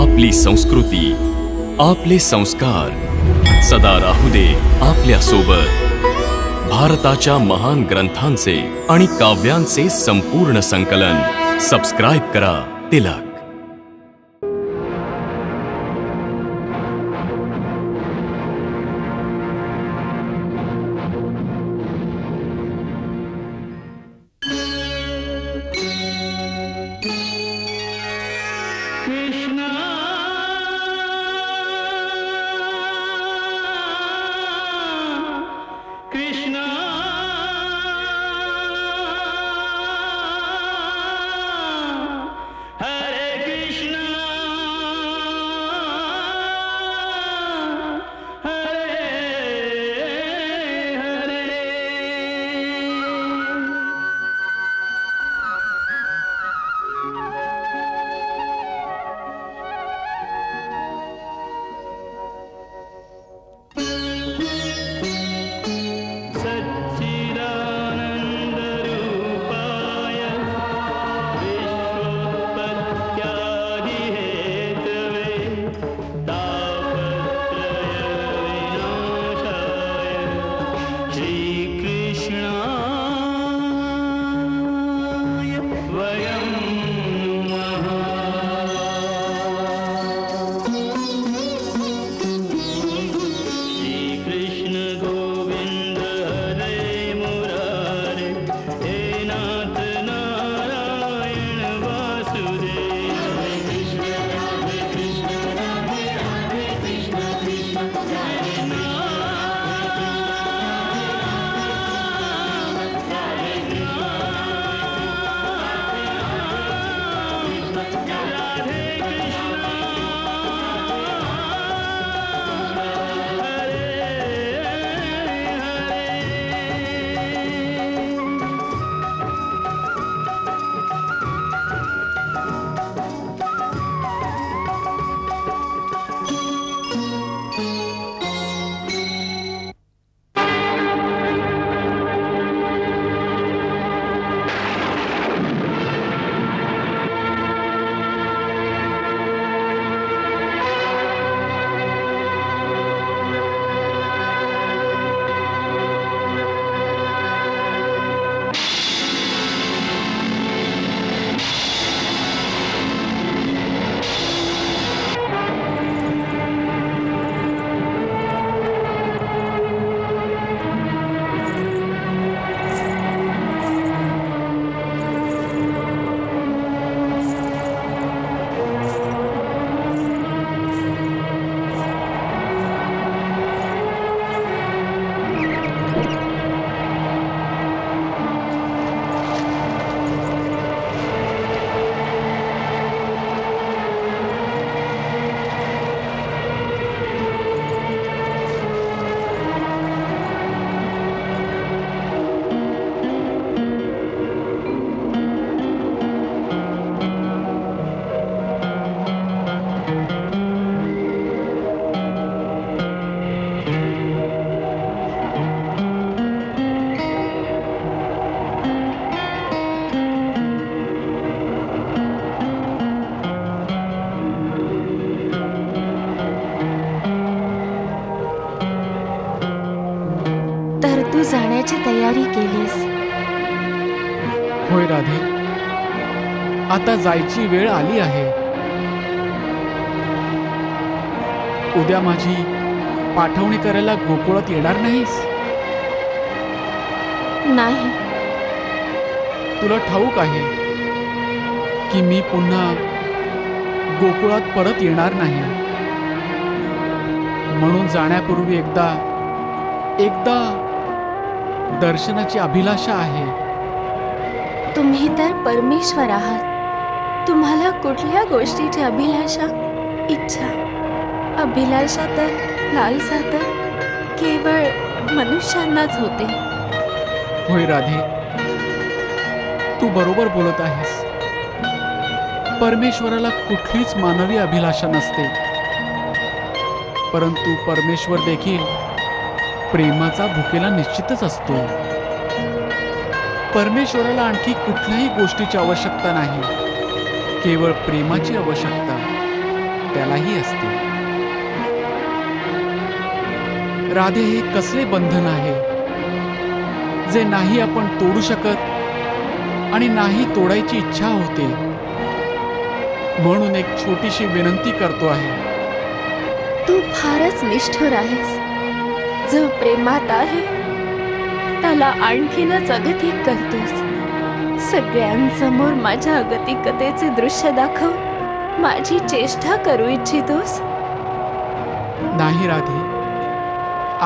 आपली संस्कृती, आपले संस्कार सदा राहू दे आपल्या सोबत। भारताच्या महान ग्रंथांचे आणि काव्यांचे संपूर्ण संकलन सबस्क्राइब करा तिलक। तू जाण्याची तयारी केलीस? होय राधे, आता जायची वेळ आली आहे। उद्या माझी पाठवणी करायला गोकुळात येणार नाहीस? नाही। तुला ठाऊक आहे की मी पुन्हा गोकुळात परत येणार नाही, म्हणून जाण्यापूर्वी एकदा दर्शनाची अभिलाषा आहे। तुम्ही तर परमेश्वर आहात, तुम्हाला कुठल्या गोष्टीची अभिलाषा, इच्छा? अभिलाषा तर लालसा तर केवळ मनुष्यांनाच होते। होय राधे, तू बरोबर बोलत आहेस। परमेश्वराला कुठलीच मानवी अभिलाषा नसते, परंतु परमेश्वर देखील प्रेमाचा भुकेला निश्चितच असतो। परमेश्वराला आणखी कुठल्याही गोष्टीची आवश्यकता नाही, केवळ प्रेमाची आवश्यकता। त्यालाही असते. राधे, हे कसले बंधन आहे जे नाही आपण तोडू शकत आणि नाही तोडायची इच्छा होते. म्हणून एक छोटीशी विनंती करतो आहे. तू फारच निष्ठुर आहेस. जो प्रेमात आहे त्याला आणखीनच अगतिक करतोस. सगळ्यांसमोर माझ्या अगतिकतेचे दृश्य दाखव माझी चेष्टा करू इच्छितोस. नाही राधे,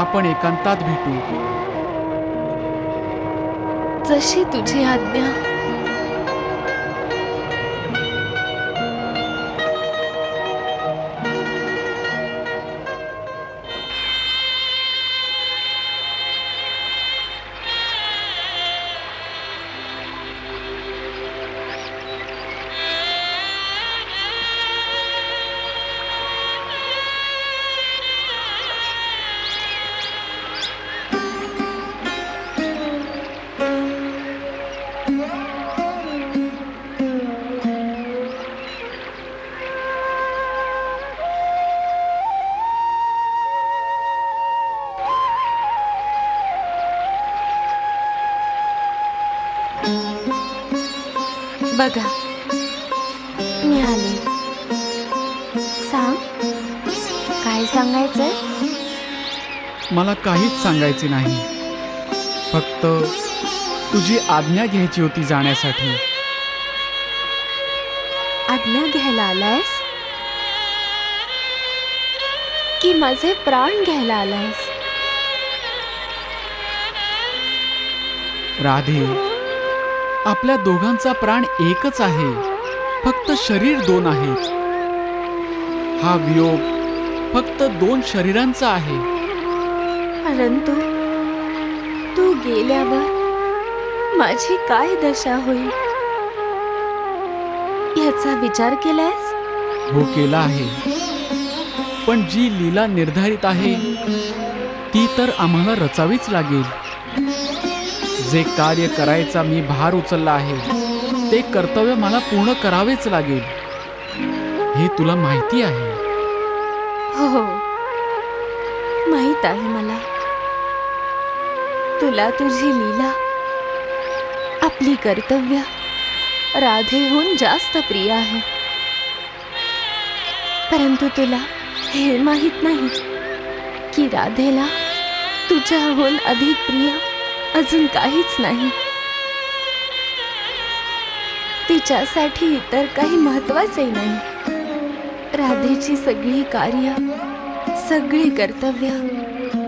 आपण एकांतात भेटू. जशी तुझी आज्ञा. बघा, मी आले. सांग, काय सांगायचंय? मला काहीच सांगायचे नाही. फक्त तुझी आज्ञा घ्यायची होती जाण्यासाठी. आज्ञा घ्यायला आलायस की माझे प्राण घ्यायला आलायस? राधे, आपल्या दोघांचा प्राण एकच आहे, फक्त शरीर दोन आहेत. हा वियोग फक्त दोन शरीरांचा आहे. परंतु तू गेल्यावर माझी काय दशा होईल याचा विचार केलायस? हो, केला आहे. पण जी लीला निर्धारित आहे ती तर आम्हाला रचावीच लागेल. जे कार्य करायचा मी भार उचलला आहे ते कर्तव्य मला पूर्ण करावेच लागेल. हे तुला माहिती आहे. हो, माहित आहे मला. तुला तुझी लीला, आपली कर्तव्य राधेहून जास्त प्रिय आहे. परंतु तुला हे माहित नाही की राधेला तुझ्याहून अधिक प्रिय अजून काहीच नाही. तिच्यासाठी इतर काही महत्वाचे नाही. राधेची सगळी कार्य, सगळी कर्तव्य,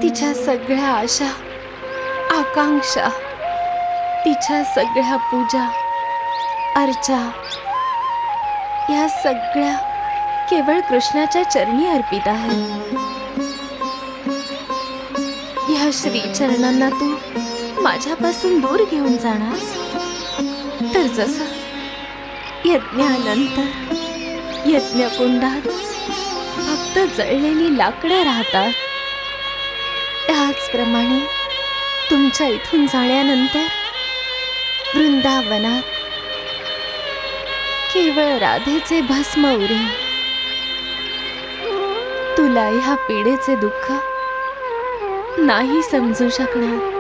तिच्या सगळ्या आशा आकांक्षा, तिच्या सगळ्या पूजा अर्चा, या सगळ्या केवळ कृष्णाच्या चरणी अर्पित आहे. या श्रीचरणांना तू माझ्यापासून दूर घेऊन जाणार तर जसं यज्ञानंतर यज्ञकुंडात फक्त जळलेली लाकडं राहतात, त्याचप्रमाणे तुमच्या इथून जाण्यानंतर वृंदावनात केवळ राधेचे भस्म उरेल. तुला ह्या पीडेचे दुःख नाही समजू शकणार.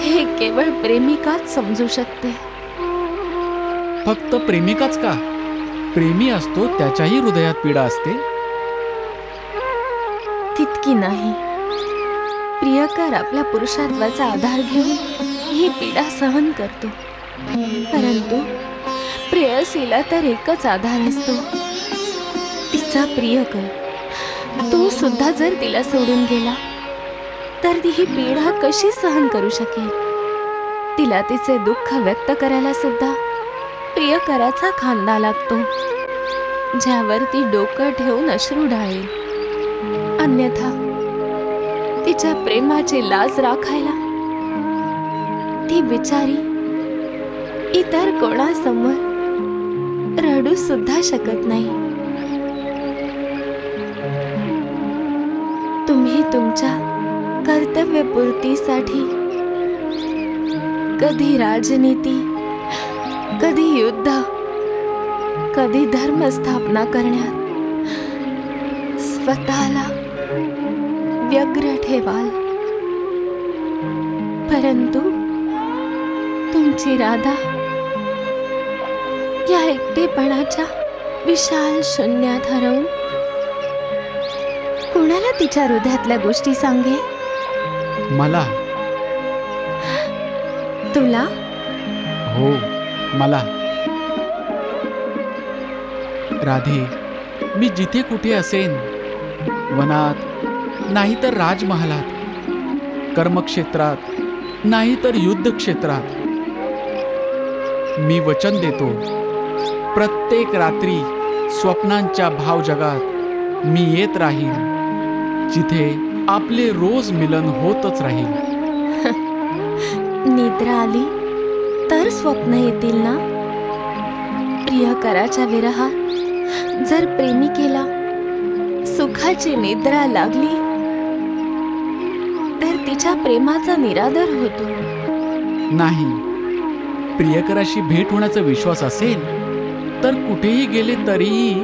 हे केवळ प्रेमिकाच समजू शकते. फक्त प्रेमिकाच का? प्रेमी असतो त्याच्याही हृदयात पीडा असते. तितकी नाही. प्रियकर आपल्या पुरुषत्वाचा आधार घेऊन ही पीडा सहन करतो. परंतु प्रेयसीला तर एकच आधार असतो, तिचा प्रियकर. तो सुद्धा जर तिला सोडून गेला तर ती ही पीडा कशी सहन करू शकेल? तिला तिचे दुःख व्यक्त करायला सुद्धा प्रियकराचा खांदा लागतो, ज्यावर ती डोकं ठेवून अश्रू ढाळेल. अन्यथा तिच्या प्रेमाची लाज राखायला ती बिचारी इतर कोणासमोर रडू सुद्धा शकत नाही. तुम्ही तुमच्या कर्तव्यपूर्तीसाठी कधी राजनीती, कधी युद्ध, कधी धर्म स्थापना करण्यात स्वतःला व्यग्र ठेवाल, परंतु तुमची राधा या एकटेपणाच्या विशाल शून्यात हरवून कोणाला तिच्या हृदयातल्या गोष्टी सांगे? मला. तुला? हो, मला. राधे, मी जिथे कुठे असेन, वनात नाहीतर राजमहालात, कर्मक्षेत्रात नाहीतर युद्ध क्षेत्रात, मी वचन देतो, प्रत्येक रात्री स्वप्नांच्या भावजगात मी येत राहीन, जिथे आपले रोज मिलन होतच राहील. निद्रा आली तर स्वप्न येतील ना? प्रियकराच्या विरहात जर प्रेमिकेला सुखाची निद्रा लागली तर तिच्या प्रेमाचा निरादर होतो. नाही, प्रियकराशी भेट होण्याचा विश्वास असेल तर कुठेही गेले तरीही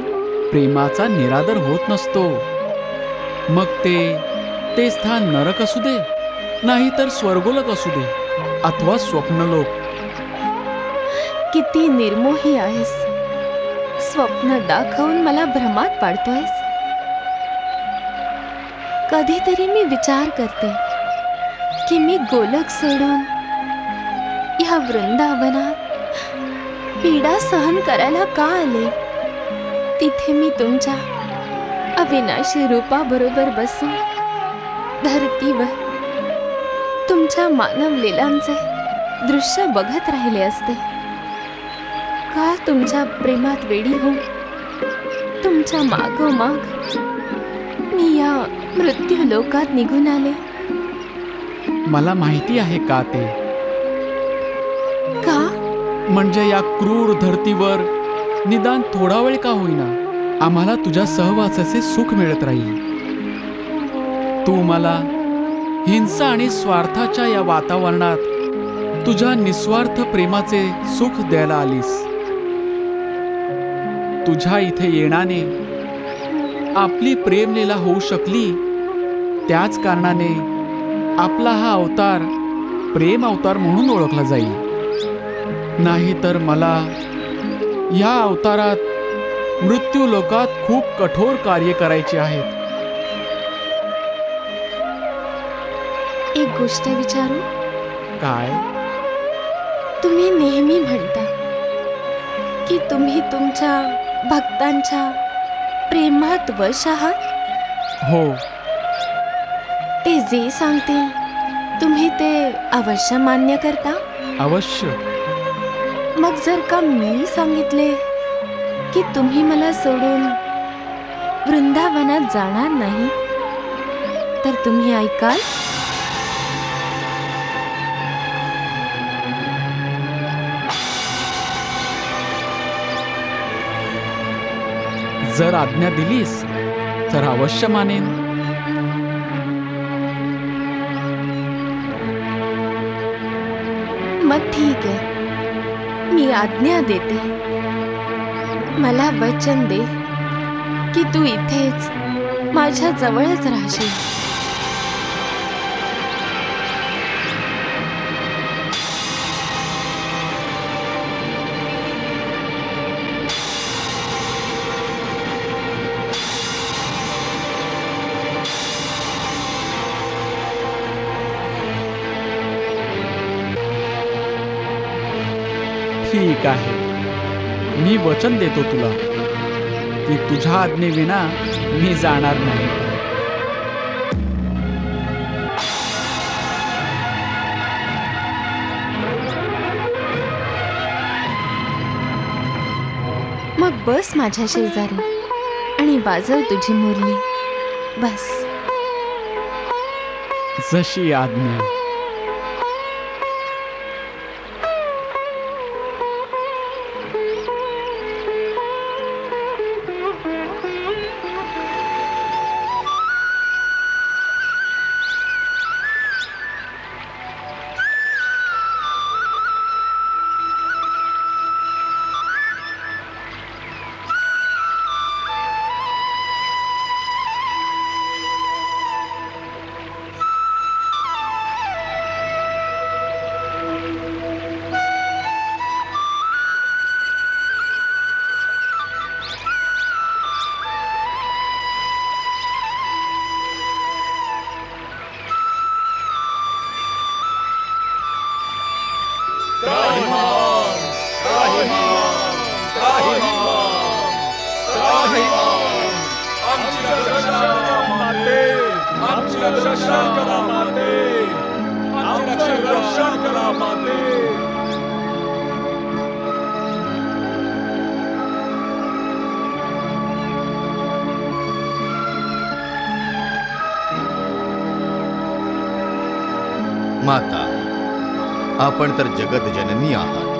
प्रेमाचा निरादर होत नसतो. मग ते स्थान नरक असू दे, नाही तर स्वर्गलोक असू दे, अथवा स्वप्नलोक. किती निर्मोही आहेस. स्वप्न दाखवून मला भ्रमात पाडतोयस. कधीतरी मी विचार करते की मी गोलक सोडून या वृंदावनात पीडा सहन करायला का आले. तिथे मी तुमच्या अविनाशी रूपाबरोबर बसून धरतीवर तुमच्या मानव लीलांचे दृश्य बघत राहिले असते. का तुमच्या प्रेमात वेडी होऊन तुमच्या मागोमाग मी या मृत्यू लोकात निघून आले. मला माहिती आहे का ते. का? म्हणजे या क्रूर धरतीवर निदान थोडा वेळ का होईना आम्हाला तुझ्या सहवासाचे सुख मिळत राहील. तू मला हिंसा आणि स्वार्थाच्या या वातावरणात तुझ्या निस्वार्थ प्रेमाचे सुख द्यायला आलीस. तुझ्या इथे येण्याने आपली प्रेमलीला होऊ शकली, त्याच कारणाने आपला हा अवतार प्रेम अवतार म्हणून ओळखला जाईल. नाही तर मला या अवतारात मृत्यू लोकात खूप कठोर कार्य करायचे आहेत. एक गोष्ट विचारू? काय? तुम्ही नेहमी म्हणता की तुम्ही तुमच्या भक्तांच्या प्रेमात वश आहात. हो. ते जे सांगतील तुम्ही ते अवश्य मान्य करता? अवश्य. मग जर का मी सांगितले की तुम्ही मला सोडून वृंदावनात जाणार नाही तर तुम्ही ऐकाल? जर आज्ञा दिलीस तर अवश्य मानेन. मग ठीक आहे, मी आज्ञा देते. मला वचन दे की तू इथेच माझ्या जवळच राहशील. ठीक आहे, मी वचन देतो तुला की तुझ्या आज्ञेविना मी जाणार नाही. मग बस माझ्या शेजारी आणि वाजव तुझी मुरली. बस. जशी आज्ञा. रक्षण करा माते, आमचे रक्षण करा माते. माता, आपण तर जगत जननी आहात,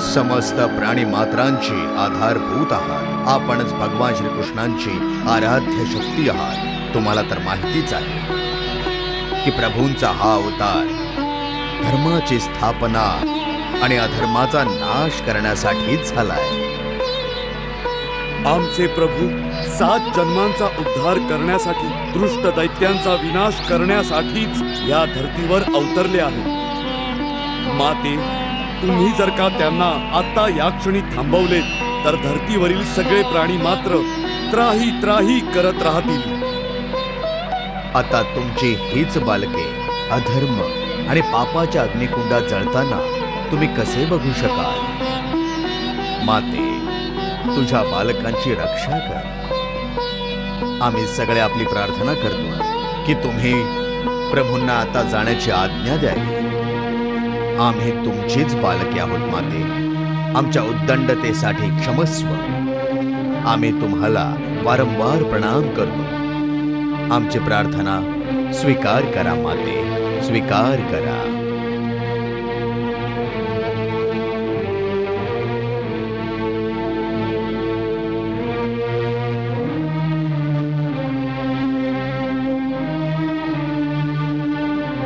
समस्त प्राणी मात्रांची आधारभूत आहात. आपणच भगवान श्रीकृष्णांची आराध्य शक्ती आहात. तुम्हाला तर माहितीच आहे की प्रभूंचा हा अवतार धर्माची स्थापना आणि अधर्माचा नाश करण्यासाठीच झालाय. आमचे प्रभू 7 जन्मांचा उद्धार करण्यासाठी, दुष्ट दैत्यांचा विनाश करण्यासाठीच या धर्तीवर अवतरले आहेत. माते, तुम्ही जर का त्यांना आता या क्षणी थांबवले तर धर्तीवरील सगळे प्राणी मात्र त्राही त्राही करत राहतील. आता तुमची हीच बालके अधर्म आणि पापाच्या अग्निकुंडात जळताना तुम्ही कसे बघू शकाल? माते, तुझ्या बालकांची रक्षा कर. आम्ही सगळे आपली प्रार्थना करतो की तुम्ही प्रभूंना आता जाण्याची आज्ञा द्यावी. आम्ही तुमचीच बालके आहोत माते. आमच्या उद्दंडतेसाठी क्षमस्व. आम्ही तुम्हाला वारंवार प्रणाम करतो. आमची प्रार्थना स्वीकार करा माते, स्वीकार करा.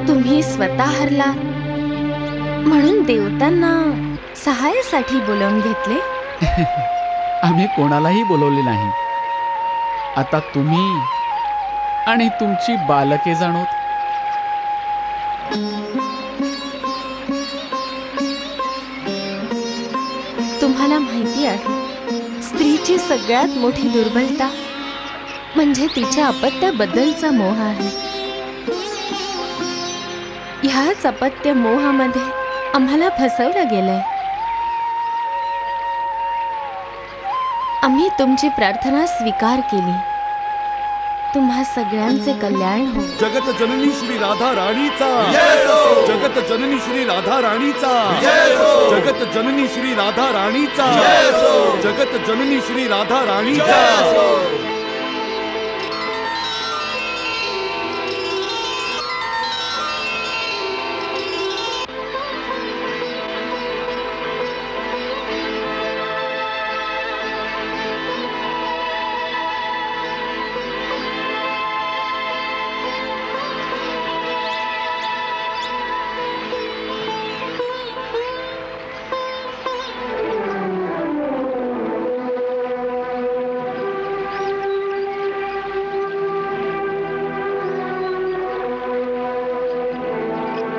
तुम्ही स्वतः हरलात म्हणून देवतांना सहाय्यासाठी बोलावून घेतले. आम्ही कोणालाही बोलवले नाही. आता तुम्ही आणि तुमची बालके जाणोत. तुम्हाला माहिती आहे, स्त्रीची सगळ्यात मोठी दुर्बलता म्हणजे तिच्या अपत्याबद्दलचा मोह आहे. ह्याच अपत्य मोहामध्ये आम्हाला फसवलं गेलंय. आम्ही तुमची प्रार्थना स्वीकार केली. तुम्हा सगळ्यांचे कल्याण हो. जगत जननी श्री राधा राणीचा, जगत जननी श्री राधा राणीचा, जगत जननी श्री राधा राणीचा, जगत जननी श्री राधा राणीचा.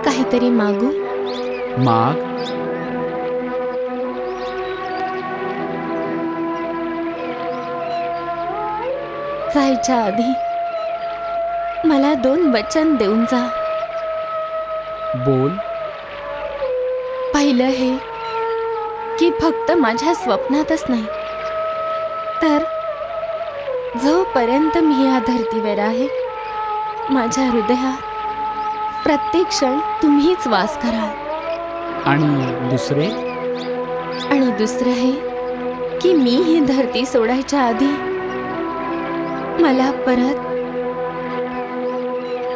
काहीतरी मागू? माग. जायच्या आधी मला 2 वचन देऊन जा. बोल. पहिलं हे की फक्त माझ्या स्वप्नातच नाही, तर जोपर्यंत मी या धर्तीवर आहे, माझ्या हृदयात प्रत्येक क्षण तुम्हीच वास कराल. आणि दुसरे? आणि दुसरं हे की मी ही धरती सोडायच्या आधी मला परत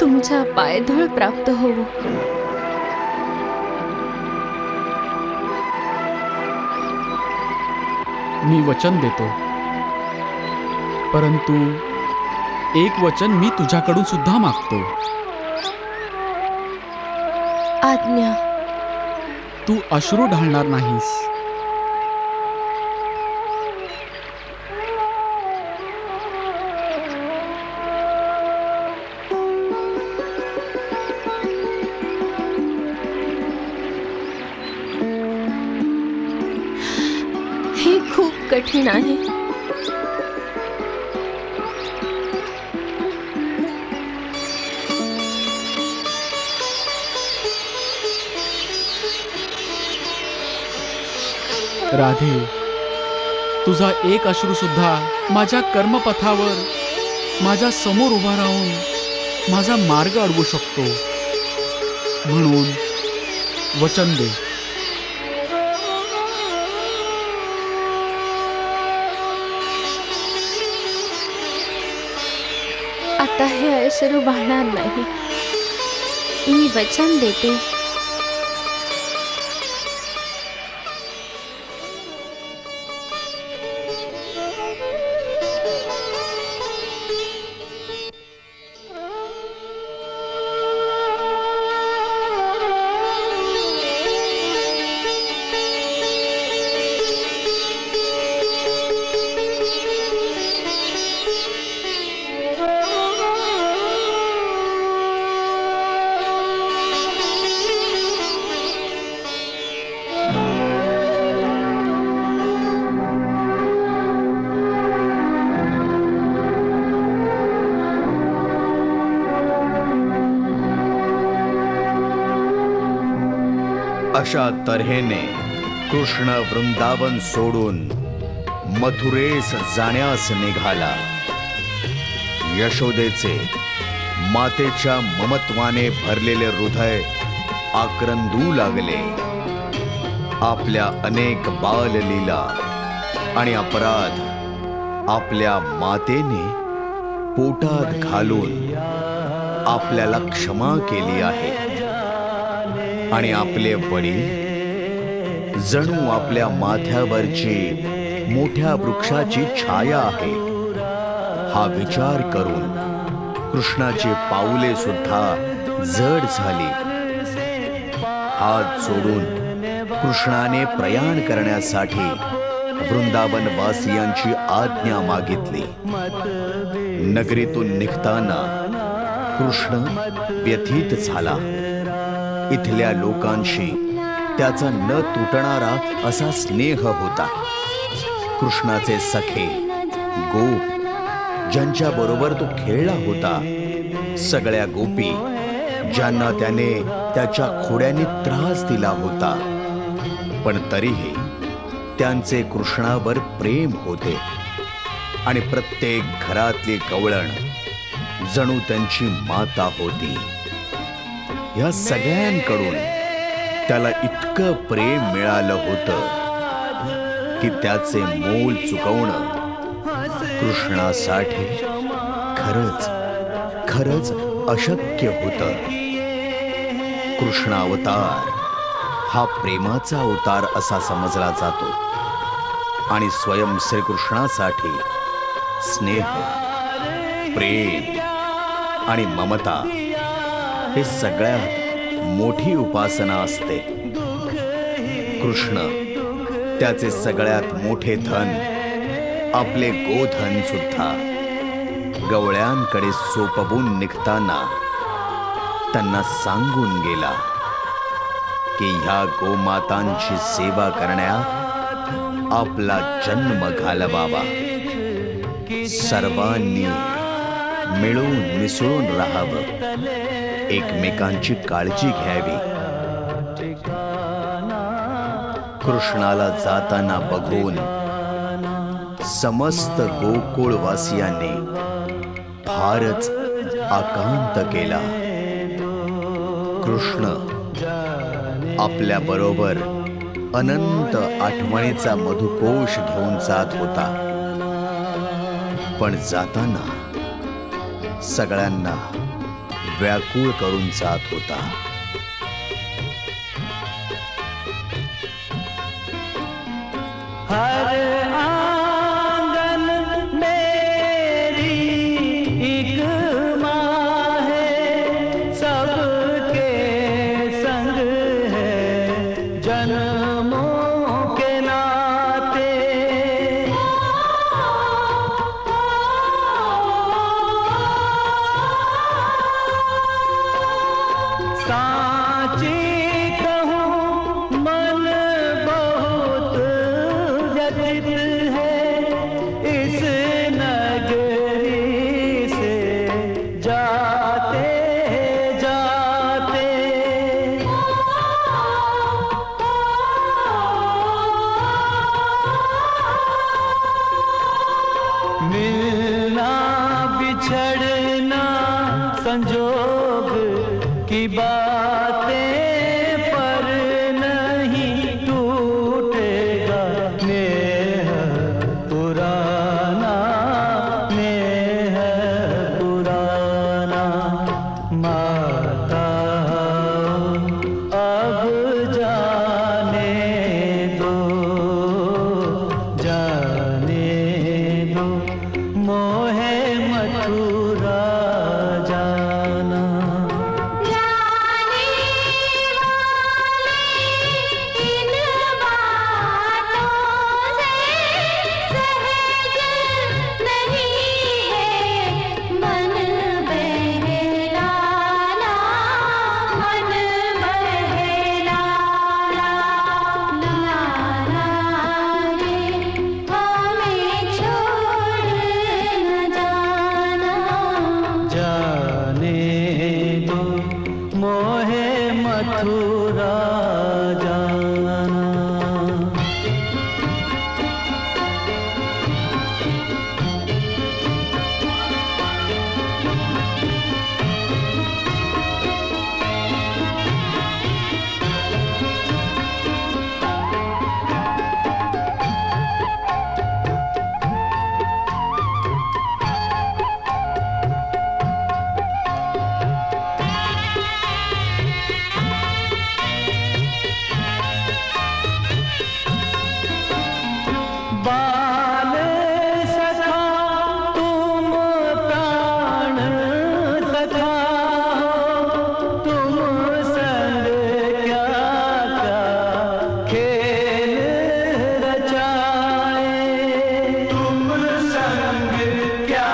तुमच्या पायधूळ प्राप्त होवो. मी वचन देतो, परंतु एक वचन मी तुझ्याकडून सुद्धा मागतो. आज्ञा. तू अश्रू ढाळणार नाहीस. हे खूप कठीण आहे. राधे, तुझा एक अश्रू सुद्धा माझ्या कर्मपथावर माझ्या समोर उभा राहून माझा मार्ग अडवू शकतो, म्हणून वचन दे. आता हे अश्रू वाहणार नाही. मी वचन देते. अशा तऱ्हेने कृष्ण वृंदावन सोडून मथुरेस जाण्यास निघाला. यशोदेचे मातेच्या ममत्वाने भरलेले हृदय आक्रंदू लागले. आपल्या अनेक बाललीला आणि अपराध आपल्या मातेने पोटात घालून आपल्याला क्षमा केली आहे. आणि आपले वडील जणू आपल्या माथ्यावरची मोठ्या वृक्षाची छाया आहे, हा विचार करून कृष्णाची पाऊले सुद्धा जड झाली. हात जोडून कृष्णाने प्रयाण करण्यासाठी वृंदावनवासियांची आज्ञा मागितली. नगरीतून निघताना कृष्ण व्यथित झाला. इथल्या लोकांशी त्याचा न तुटणारा असा स्नेह होता. कृष्णाचे सखे गोप ज्यांच्या बरोबर तो खेळला होता, सगळ्या गोपी ज्यांना त्याने त्याच्या खोड्याने त्रास दिला होता, पण तरीही त्यांचे कृष्णावर प्रेम होते. आणि प्रत्येक घरातली गवळण जणू त्यांची माता होती. या सगळ्यांकडून त्याला इतकं प्रेम मिळालं होतं की त्याचे मोल चुकवणं कृष्णासाठी खरंच खरंच अशक्य होतं. कृष्णावतार हा प्रेमाचा अवतार असा समजला जातो आणि स्वयं श्रीकृष्णासाठी स्नेह, प्रेम आणि ममता हे सगळ्यात मोठी उपासना असते. कृष्ण त्याचे सगळ्यात मोठे धन, आपले गोधन सुद्धा गवळ्यांकडे सोपवून निघताना त्यांना सांगून गेला की ह्या गोमातांची सेवा करण्यात आपला जन्म घालवावा. सर्वांनी मिळून मिसळून राहावं, एकमेकांची काळजी घ्यावी. कृष्णाला जाताना बघून समस्त गोकुळवासियांनी फारच आकांत केला. कृष्ण आपल्या बरोबर अनंत आठवणीचा मधुकोश घेऊन जात होता, पण जाताना सगळ्यांना व्याकुळ करून जात होता. हर आंगन मेरी एक माँ है, सबके संग है जन्मों के नाते. साची कहूँ मन बहुत जटिल संजोग की बातें पर नहीं टूटेगा नेह पुराना, नेह पुराना। माता अब जाने दो, जाने दो, मोहे मथुरा जाना। मथुरा जाना। बाल सखा तुम प्राण सखा हो, तुम संग क्या क्या खेल रचाए, तुम संग क्या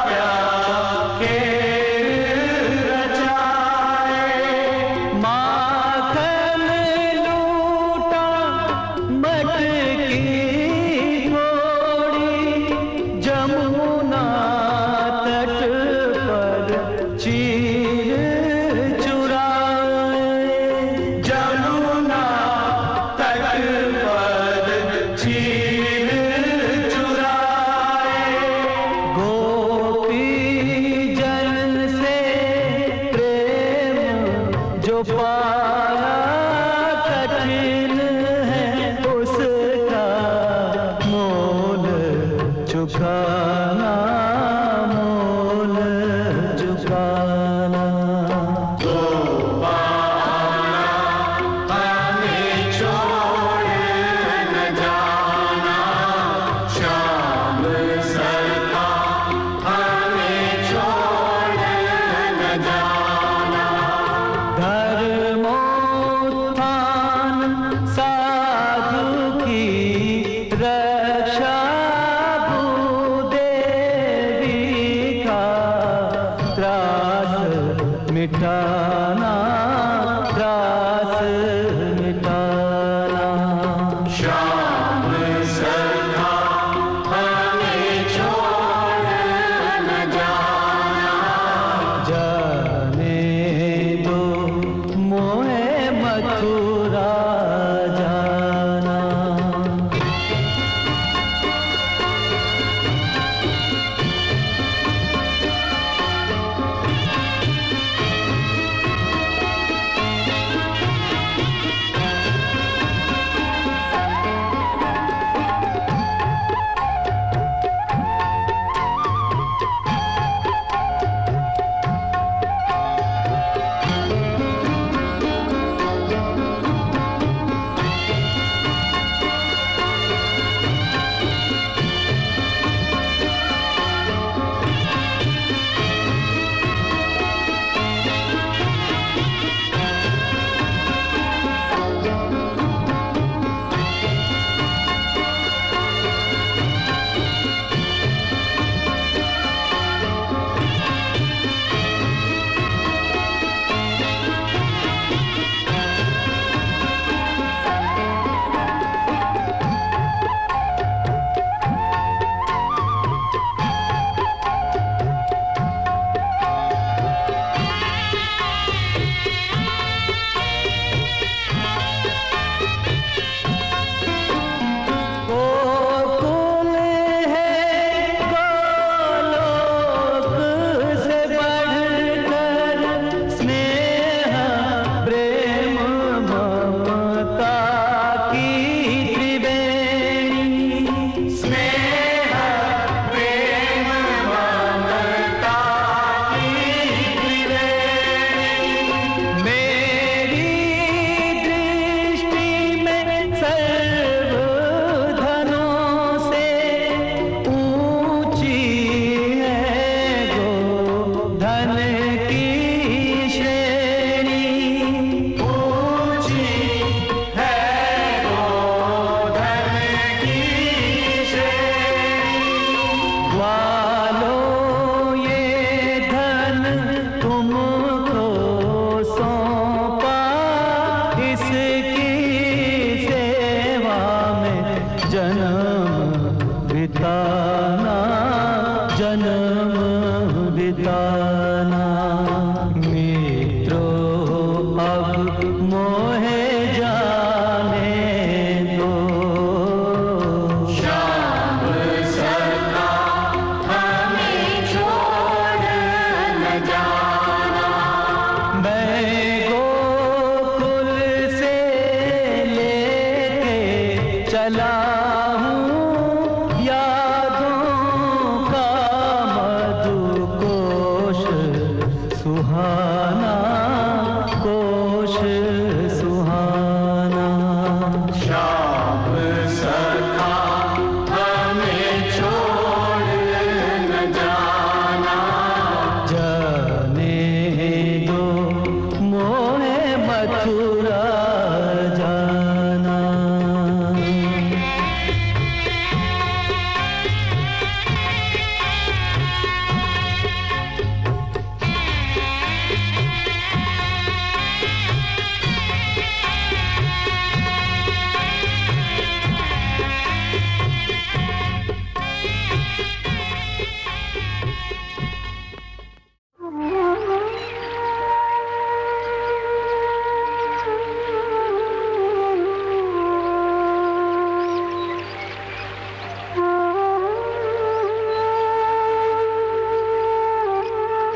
क्या खेल रचाए। माखन लूटा मटकी जमुना तट पर चीर चुराए, जमुना तट पर चीर चुराए। गोपी जन से प्रेम जो पाया कठिन है, उसका मोल चुकाना, मोल चुकाना। तो पाना हमें छोड़ न जाना, श्याम सखा हमें छोड़ न जाना। धर्मोत्थान साधु की रक्षा, त्रास मिटाना, त्रास मिटाना। श्याम सखा हमें छोड़ न जाना, जाने दो मोहे मथुरा जाना। बिताना जन्म बिताना मित्रों अब मोहे जाने दो श्याम सखा हमें छोड़ न जाना मैं गोकुल से लेके चला सुहाना कोश सुहाना श्याम सखा हमें छोड़ न जाना जाने दो मोहे मथुरा जाना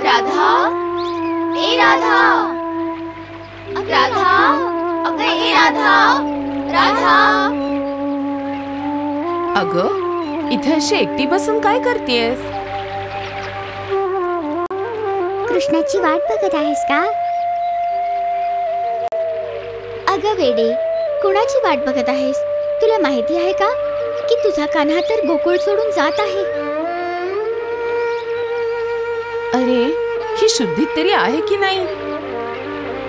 राधा, ए राधा, राधा, अगं ए राधा, राधा. अगं इथे अशी एकटी बसून काय करतेयस? कृष्णाची वाट बघत आहेस का? अगं वेडे, कोणाची वाट बघत आहेस? तुला माहिती आहे का की तुझा कान्हा तर गोकुळ सोडून जात आहे? अरे ही शुद्धीत तरी आहे की नाही?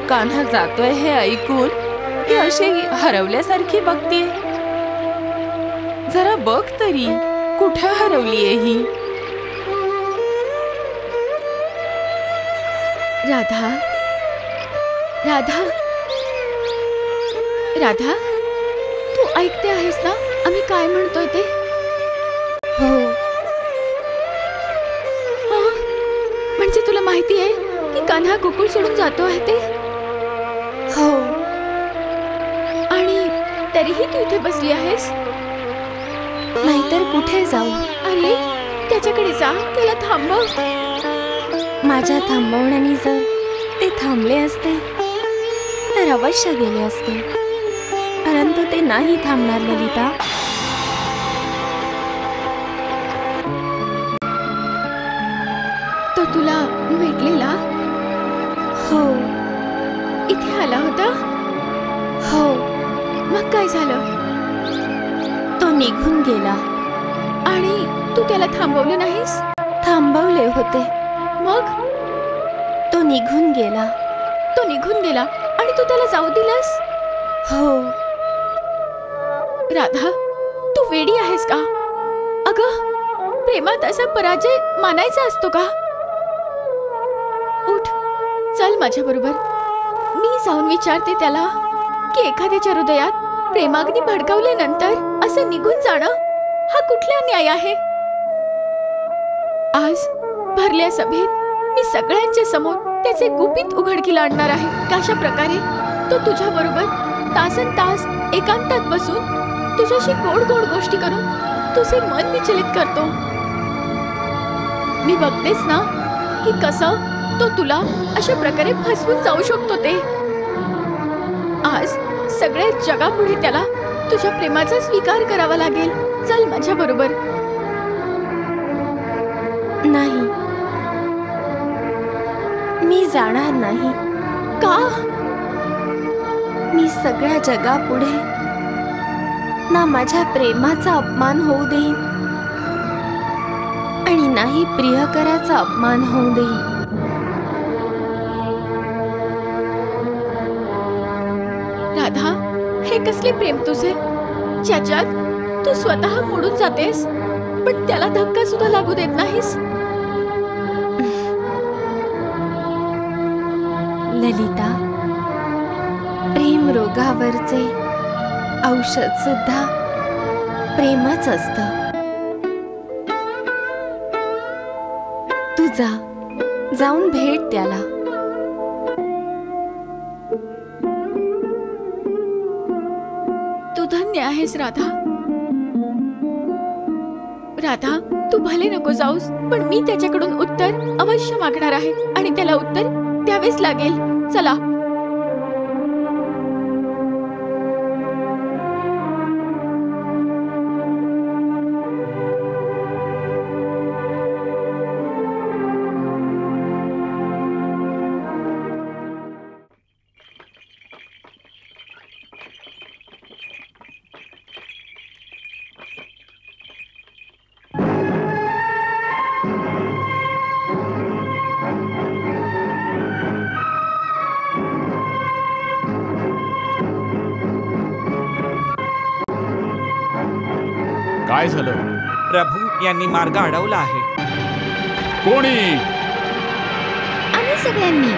कान्हा जातोय हे ऐकून ही अशी हरवल्यासारखी बघते. जरा बघ तरी कुठे हरवलीये ही? राधा, राधा, राधा, तू ऐकते आहेस ना आम्ही काय म्हणतोय ते? हो. म्हणजे तुला माहिती आहे की कान्हा गोकुळ सोडून जातो आहे ते? हो. आणि तरीही तू इथे बसली आहेस? नाहीतर कुठे जाऊ? अरे त्याच्याकडे जा, त्याला थांबव. माझ्या थांबवण्याने जर ते थांबले असते तर अवश्य गेले असते, परंतु ते नाही थांबणार ललिता. तो तुला भेटलेला? हो. इथे आला होता? हो. मग काय झालं? तो निघून गेला. आणि तू त्याला थांबवले नाहीस? थांबवले होते. मग तो निघून गेला. तो निघून गेला आणि तू त्याला जाऊ दिलास? हो. राधा, तू वेडी आहेस का? अगं प्रेमात असा पराजय मानायचा असतो का? उठ, चल माझ्या बरोबर. मी जाऊन विचारते त्याला की एखाद्याच्या हृदयात प्रेमाग्नी भडकावल्यानंतर असं निघून जाणं हा कुठला न्याय आहे? आज भरल्या सभेत मी सगळ्यांच्या समोर त्याचे गुपित उघडकीला आणणार आहे. कशा प्रकारे तो तुझ्या बरोबर तासन तास एकांतात बसून तुझ्याशी गोड गोड गोष्टी करून तुझे मन विचलित करतो. मी बघतेस ना की कसं तो तुला अशा प्रकारे फसवून जाऊ शकतो ते. आज सगळ्या जगापुढे त्याला तुझ्या प्रेमाचा स्वीकार करावा लागेल. चल माझ्या बरोबर. नाही, मी जाणार नाही. का? मी सगळ्या जगापुढे ना माझ्या प्रेमाचा अपमान होऊ देईन आणि नाही प्रियकराचा अपमान होऊ देईन. राधा, हे कसले प्रेम तुझे, ज्याच्यात तू स्वतः मोडून जातेस पण त्याला धक्का सुद्धा लागू देत नाहीस? ललिता, प्रेम रोगावरचे औषध सुद्धा प्रेमच असतं. तू जा, जाऊन भेट त्याला. तू धन्य आहेस राधा. राधा, तू भले नको जाऊस, पण मी त्याच्याकडून उत्तर अवश्य मागणार आहे आणि त्याला उत्तर द्यावेच लागेल. चला. काय झालं? प्रभू यांनी मार्ग अडवला आहे. कोणी? आम्ही सगळ्यांनी.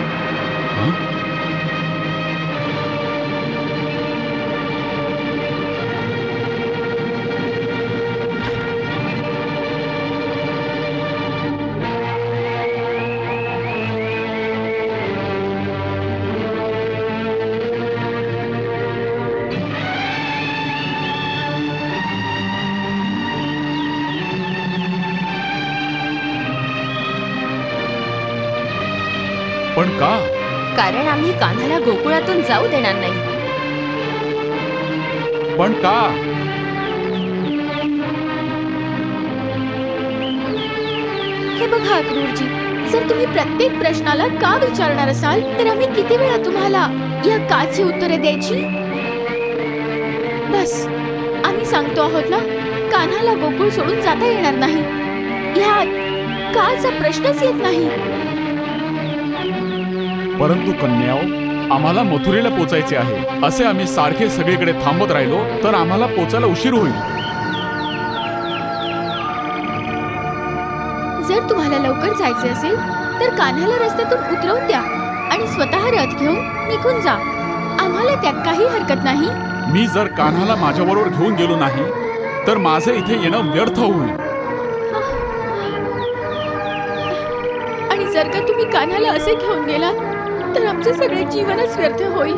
पण का? कारण आम्ही कान्हाला गोकुळातून जाऊ देणार नाही. पण का? हे बघा अक्रूरजी, जर तुम्ही प्रत्येक प्रश्नाला का विचारणार असाल तर आम्ही किती वेळा तुम्हाला या काची उत्तरे द्यायची? बस आम्ही सांगतो आहोत ना, कान्हाला गोकुळ सोडून जाता येणार नाही. ह्यात काचा प्रश्नच येत नाही. परंतु कन्याओ, आम्हाला मथुरेला पोचायचे आहे. असे आम्ही सारखे सगळीकडे थांबत राहिलो तर आम्हाला पोचायला उशीर होईल. जर तुम्हाला लवकर जायचे असेल तर कान्हाला रस्त्यातून उतरवून द्या आणि स्वतः रथ घेऊन निघून जा. आम्हाला त्यात काही हरकत नाही. मी जर कान्हाला माझ्याबरोबर घेऊन गेलो नाही तर माझे इथे येणं व्यर्थ होईल. आणि जर का तुम्ही कान्हाला असे घेऊन गेलात तर आमचे सगळे जीवनच व्यर्थ होईल.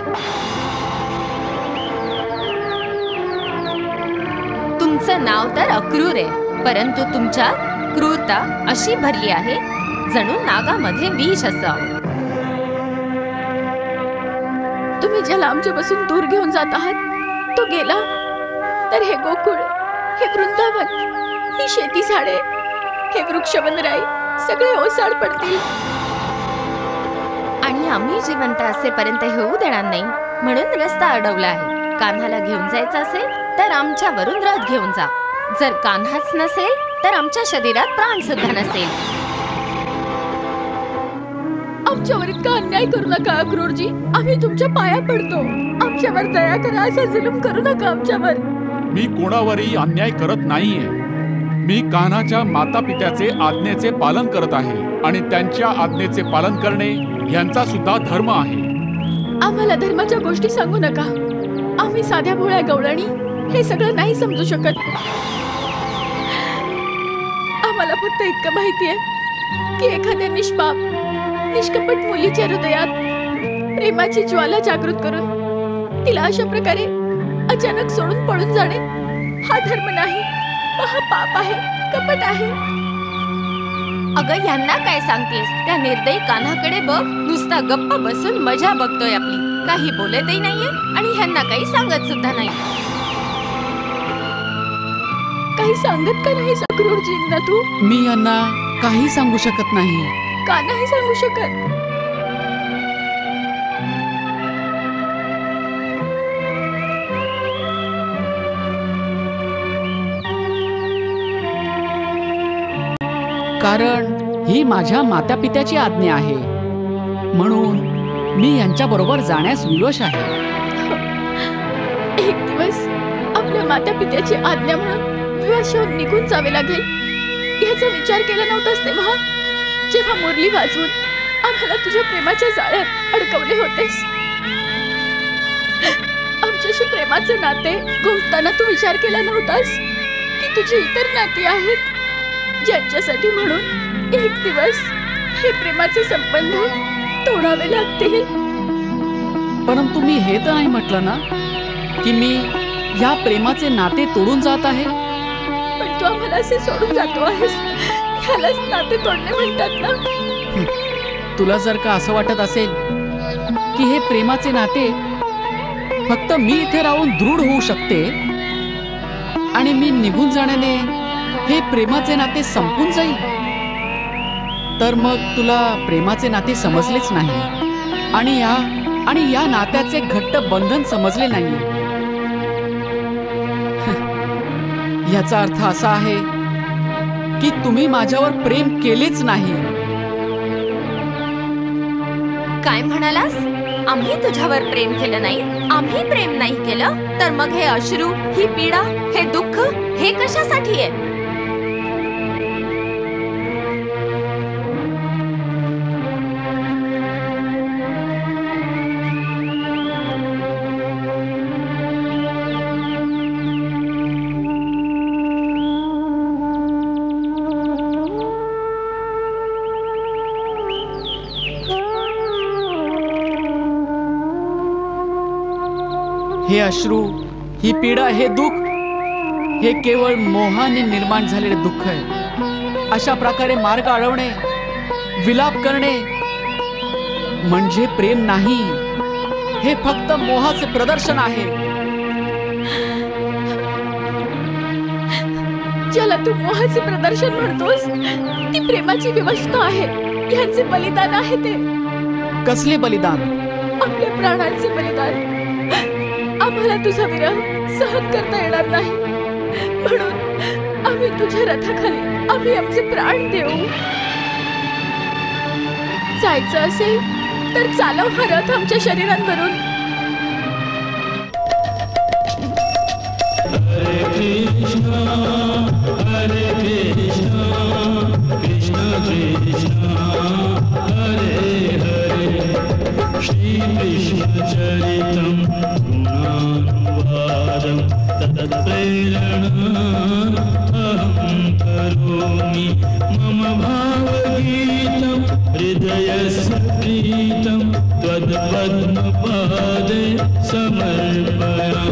तुमचं नाव तर अक्रूर आहे, परंतु तुमच्यात क्रूरता अशी भरली आहे जणू नागामध्ये विष असावं. तुम्ही ज्याला आमच्यापासून दूर घेऊन जात आहात तो गेला तर हे गोकुळ, हे वृंदावन, ही शेती झाडे, हे वृक्षवनराई सगळे ओसाड पडतील. आणि आम्ही जिवंत असेपर्यंत होऊ देणार नाही म्हणून रस्ता अडवला आहे. कान्हाला घेऊन जायचं असेल तर आमच्यावरून रथ घेऊन जा. जर कान्हाच नसेल तर आमच्या शरीरात प्राण सुद्धा नसेल. आमच्यावर इतका अन्याय करू नका अक्रूरजी. आम्ही तुमच्या पाया पडतो. आमच्यावर दया करा. असा जुलूम करू नका आमच्यावर. मी कोणावरही अन्याय करत नाहीये. मी कान्हाच्या माता पित्याचे आज्ञेचे पालन करत आहे आणि त्यांच्या आज्ञेचे पालन करणे यांचा सुद्धा धर्म आहे. आम्हाला धर्माच्या गोष्टी सांगू नका. आम्ही साध्या भोळ्या गवळणी हे सगळं नाही समजू शकत. आम्हाला फक्त इतकं माहितीये की एखाद्या निष्पाप निष्कपट मुलीच्या हृदयात प्रेमाची ज्वाला जागृत करून तिला अशा प्रकारे अचानक सोडून पळून जाणे हा धर्म नाही, हा पाप आहे, कपट आहे. अगं यांना काय सांगतेस? त्या निर्दयी कान्हाकडे बघ. नुसता गप्प बसून मजा बघतोय आपली. काही बोलतही नाहीये आणि ह्यांना काही सांगत सुद्धा नाही. काही सांगत का नाही अक्रूरजींना तू? मी यांना काही सांगू शकत नाही. का नाही सांगू शकत? कारण ही माझ्या माता पित्याची आज्ञा आहे म्हणून मी यांच्या बरोबर जाण्यास विवश आहे. एक दिवस आपल्या माता पित्याची आज्ञा म्हणून विवश होऊन निघून जावे लागेल याचा विचार केला नव्हतास तेव्हा, जेव्हा मुरली वाजवून आम्हाला तुझ्या प्रेमाच्या जाळ्यात अडकवले होतेस. आमच्याशी प्रेमाचे नाते गुंतताना तू विचार केला नव्हतास की तुझी इतर नाती आहेत ज्यांच्यासाठी म्हणून एक दिवस हे प्रेमाचे संबंध तोडावे लागतील. परंतु मी हे तर नाही म्हटलं ना की मी या प्रेमाचे नाते तोडून जात आहे. पण तू आम्हाला असे सोडून जातो आहेस, ह्यालाच नाते तोडणे म्हणतात ना. तुला जर का असं वाटत असेल की हे प्रेमाचे नाते फक्त मी इथे राहून दृढ होऊ शकते आणि मी निघून जाण्याने हे प्रेमाचे नाते संपून जाईल, तर मग तुला प्रेमाचे नाते समजलेच नाही आणि या नात्याचे घट्ट बंधन समजले नाही. याचा अर्थ असा आहे की तुम्ही माझ्यावर प्रेम केलेच नाही. काय म्हणालास? आम्ही तुझ्यावर प्रेम केलं नाही, आम्ही प्रेम नाही केलं, तर मग हे अश्रू, ही पीडा, हे दुःख, हे कशासाठी आहे? हे अश्रू, ही पीडा, हे दुःख, हे केवळ मोहाने निर्माण झालेले दुःख आहे. अशा प्रकारे मार्ग अडवणे, विलाप करणे म्हणजे प्रेम नाही, हे फक्त मोहाचे प्रदर्शन आहे. ज्याला तू मोहाचे प्रदर्शन म्हणतोस ती प्रेमाची विवशता आहे. यांचे बलिदान आहे ते. कसले बलिदान? आपल्या प्राणांचे बलिदान. आम्हाला तुझा विरह सहन करता येणार नाही, म्हणून आम्ही तुझ्या रथाखाली आमचे प्राण देऊ. जायचं असेल तर चालव हा रथ आमच्या शरीरांवरून. हरे कृष्ण कृष्ण कृष्ण हरे हरे. श्री कृष्ण चरितम् गुणानुवादं तत्प्रेरणा अहं करोमि. मम भावगीतं हृदयस्य प्रीतं त्वत्पद्मपादे समर्पयामि.